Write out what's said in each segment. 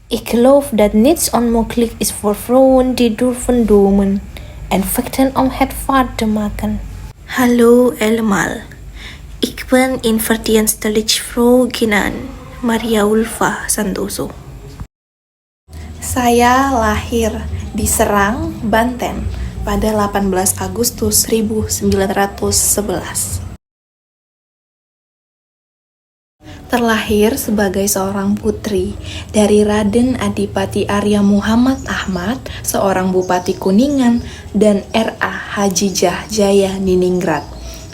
Ik geloof dat niets onmogelijk is voor vrouwen die durven dromen en vechten om het waar te maken. Hallo allemaal, ik ben invertierenstellingsvrouw genaamd Maria Ulfa Santoso. Saya lahir di Serang, Banten pada 18 Agustus 1911. Terlahir sebagai seorang putri dari Raden Adipati Arya Muhammad Ahmad, seorang Bupati Kuningan, dan R.A. Hajijah Jaya Niningrat.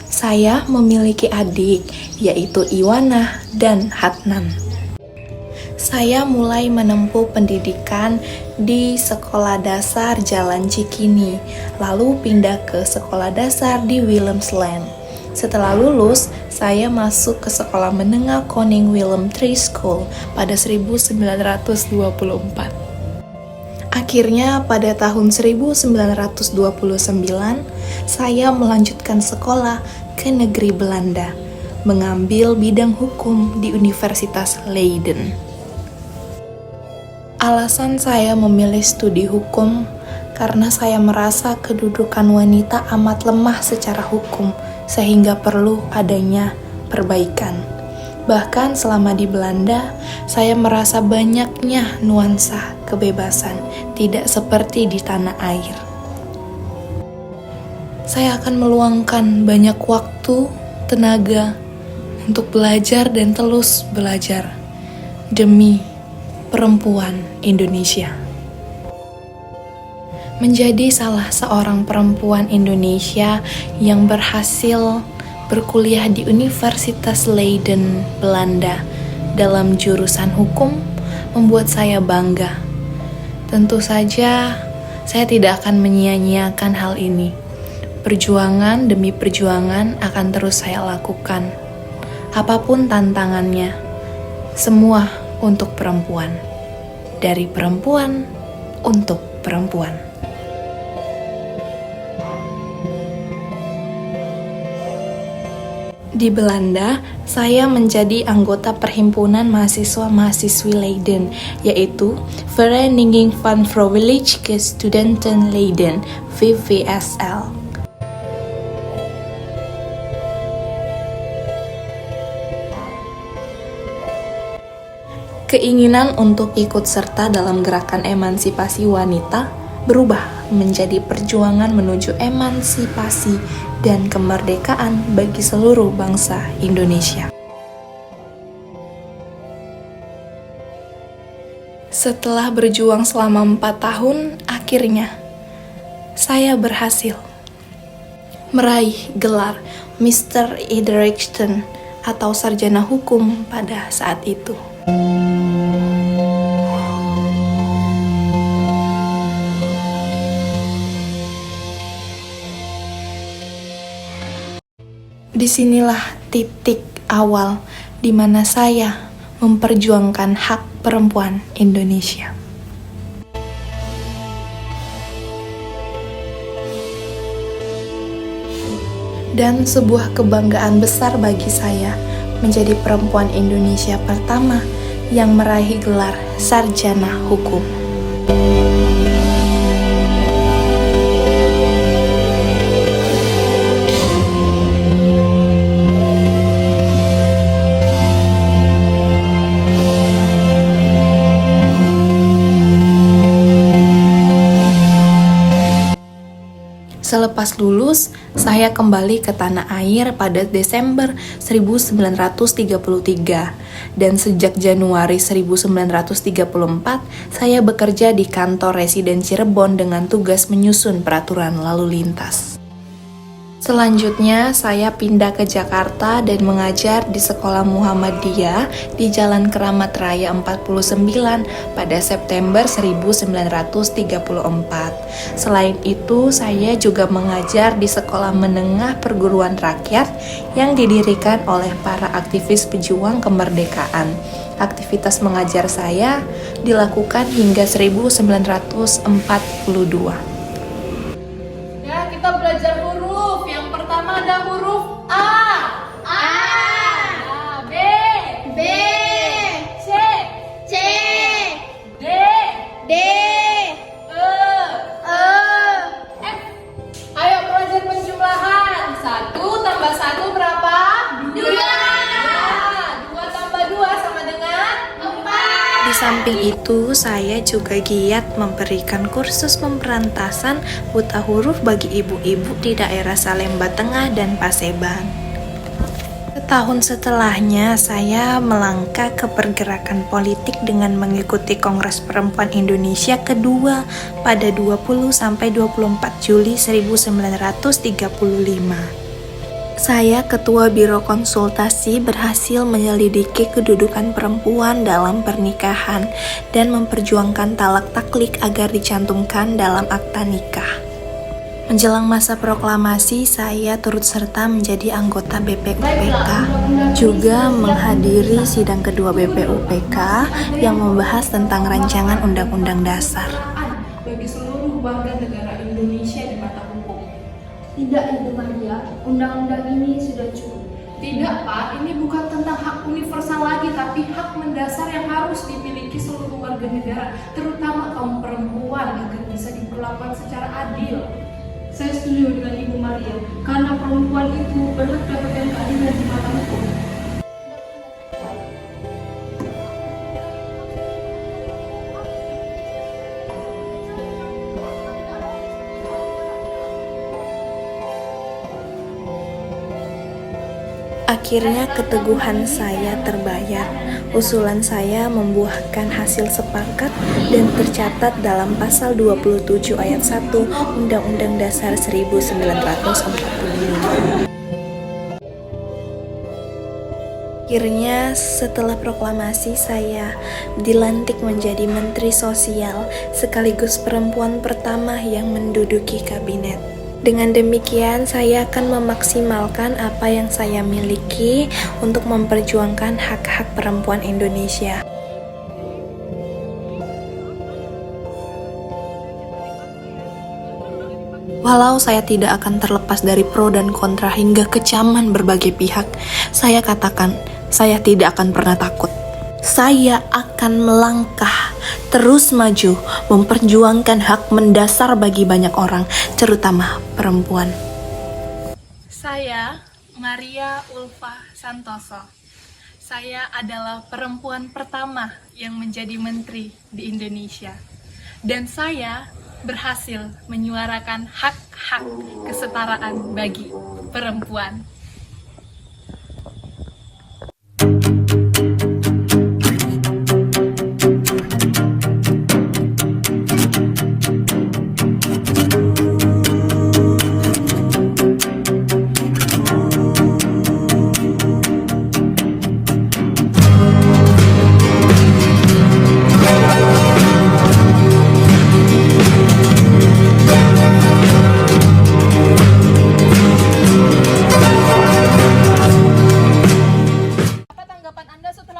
Saya memiliki adik, yaitu Iwana dan Hatnan. Saya mulai menempuh pendidikan di Sekolah Dasar Jalan Cikini, lalu pindah ke Sekolah Dasar di Willemsland. Setelah lulus, saya masuk ke Sekolah Menengah Koning Willem III School pada 1924. Akhirnya pada tahun 1929, saya melanjutkan sekolah ke negeri Belanda, mengambil bidang hukum di Universitas Leiden. Alasan saya memilih studi hukum karena saya merasa kedudukan wanita amat lemah secara hukum, sehingga perlu adanya perbaikan. Bahkan selama di Belanda, saya merasa banyaknya nuansa kebebasan, tidak seperti di tanah air. Saya akan meluangkan banyak waktu, tenaga, untuk belajar dan terus belajar demi perempuan Indonesia. Menjadi salah seorang perempuan Indonesia yang berhasil berkuliah di Universitas Leiden, Belanda dalam jurusan hukum membuat saya bangga. Tentu saja saya tidak akan menyia-nyiakan hal ini. Perjuangan demi perjuangan akan terus saya lakukan. Apapun tantangannya, semua untuk perempuan. Dari perempuan untuk perempuan. Di Belanda, saya menjadi anggota Perhimpunan Mahasiswa-Mahasiswi Leiden, yaitu Vereniging van Vrouwelijke Studenten Leiden, VVSL. Keinginan untuk ikut serta dalam gerakan emansipasi wanita berubah menjadi perjuangan menuju emansipasi dan kemerdekaan bagi seluruh bangsa Indonesia. Setelah berjuang selama 4 tahun, akhirnya saya berhasil meraih gelar Mr. Ederichton atau sarjana hukum pada saat itu. Disinilah titik awal di mana saya memperjuangkan hak perempuan Indonesia. Dan sebuah kebanggaan besar bagi saya menjadi perempuan Indonesia pertama yang meraih gelar sarjana hukum. Selepas lulus, saya kembali ke tanah air pada Desember 1933 dan sejak Januari 1934 saya bekerja di kantor residen Cirebon dengan tugas menyusun peraturan lalu lintas. Selanjutnya, saya pindah ke Jakarta dan mengajar di Sekolah Muhammadiyah di Jalan Keramat Raya 49 pada September 1934. Selain itu, saya juga mengajar di Sekolah Menengah Perguruan Rakyat yang didirikan oleh para aktivis pejuang kemerdekaan. Aktivitas mengajar saya dilakukan hingga 1942. Ya, kita belajar huruf. Yang pertama ada huruf A. A, B. B, C. C, D. D, E. E, F. Ayo belajar penjumlahan. 1 tambah 1 berapa? 2, 2 tambah 2 sama dengan 4. Di samping itu, saya juga giat memberikan kursus pemberantasan buta huruf bagi ibu-ibu di daerah Salemba Tengah dan Paseban. Setahun setelahnya, saya melangkah ke pergerakan politik dengan mengikuti Kongres Perempuan Indonesia kedua pada 20-24 Juli 1935. Saya, Ketua Biro Konsultasi, berhasil menyelidiki kedudukan perempuan dalam pernikahan dan memperjuangkan talak taklik agar dicantumkan dalam akta nikah. Menjelang masa proklamasi, saya turut serta menjadi anggota BPUPK, juga menghadiri sidang kedua BPUPK yang membahas tentang rancangan Undang-Undang Dasar. bagi seluruh warga negara Indonesia di mata hukum. Tidak, Ibu Maria, undang-undang ini sudah cukup. Tidak, Pak, ini bukan tentang hak universal lagi, tapi hak mendasar yang harus dimiliki seluruh warga negara, terutama kaum perempuan agar bisa diperlakukan secara adil. Saya setuju dengan Ibu Maria, karena perempuan itu berhak dapatkan keadilan di mata hukum. Akhirnya keteguhan saya terbayar. Usulan saya membuahkan hasil sepakat dan tercatat dalam pasal 27 ayat 1 Undang-Undang Dasar 1945. Akhirnya setelah proklamasi saya dilantik menjadi Menteri Sosial sekaligus perempuan pertama yang menduduki kabinet. Dengan demikian, saya akan memaksimalkan apa yang saya miliki untuk memperjuangkan hak-hak perempuan Indonesia. Walau saya tidak akan terlepas dari pro dan kontra hingga kecaman berbagai pihak, saya katakan, saya tidak akan pernah takut. Saya akan melangkah, terus maju, memperjuangkan hak mendasar bagi banyak orang, terutama perempuan. Saya, Maria Ulfa Santoso. Saya adalah perempuan pertama yang menjadi menteri di Indonesia. Dan saya berhasil menyuarakan hak-hak kesetaraan bagi perempuan.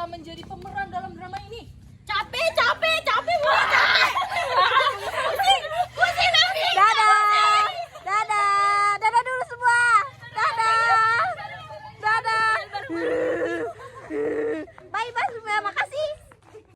Menjadi pemeran dalam drama ini. Capek banget, capek. Pusing nanti. Dadah dulu semua. Dadah. Bye semua, makasih.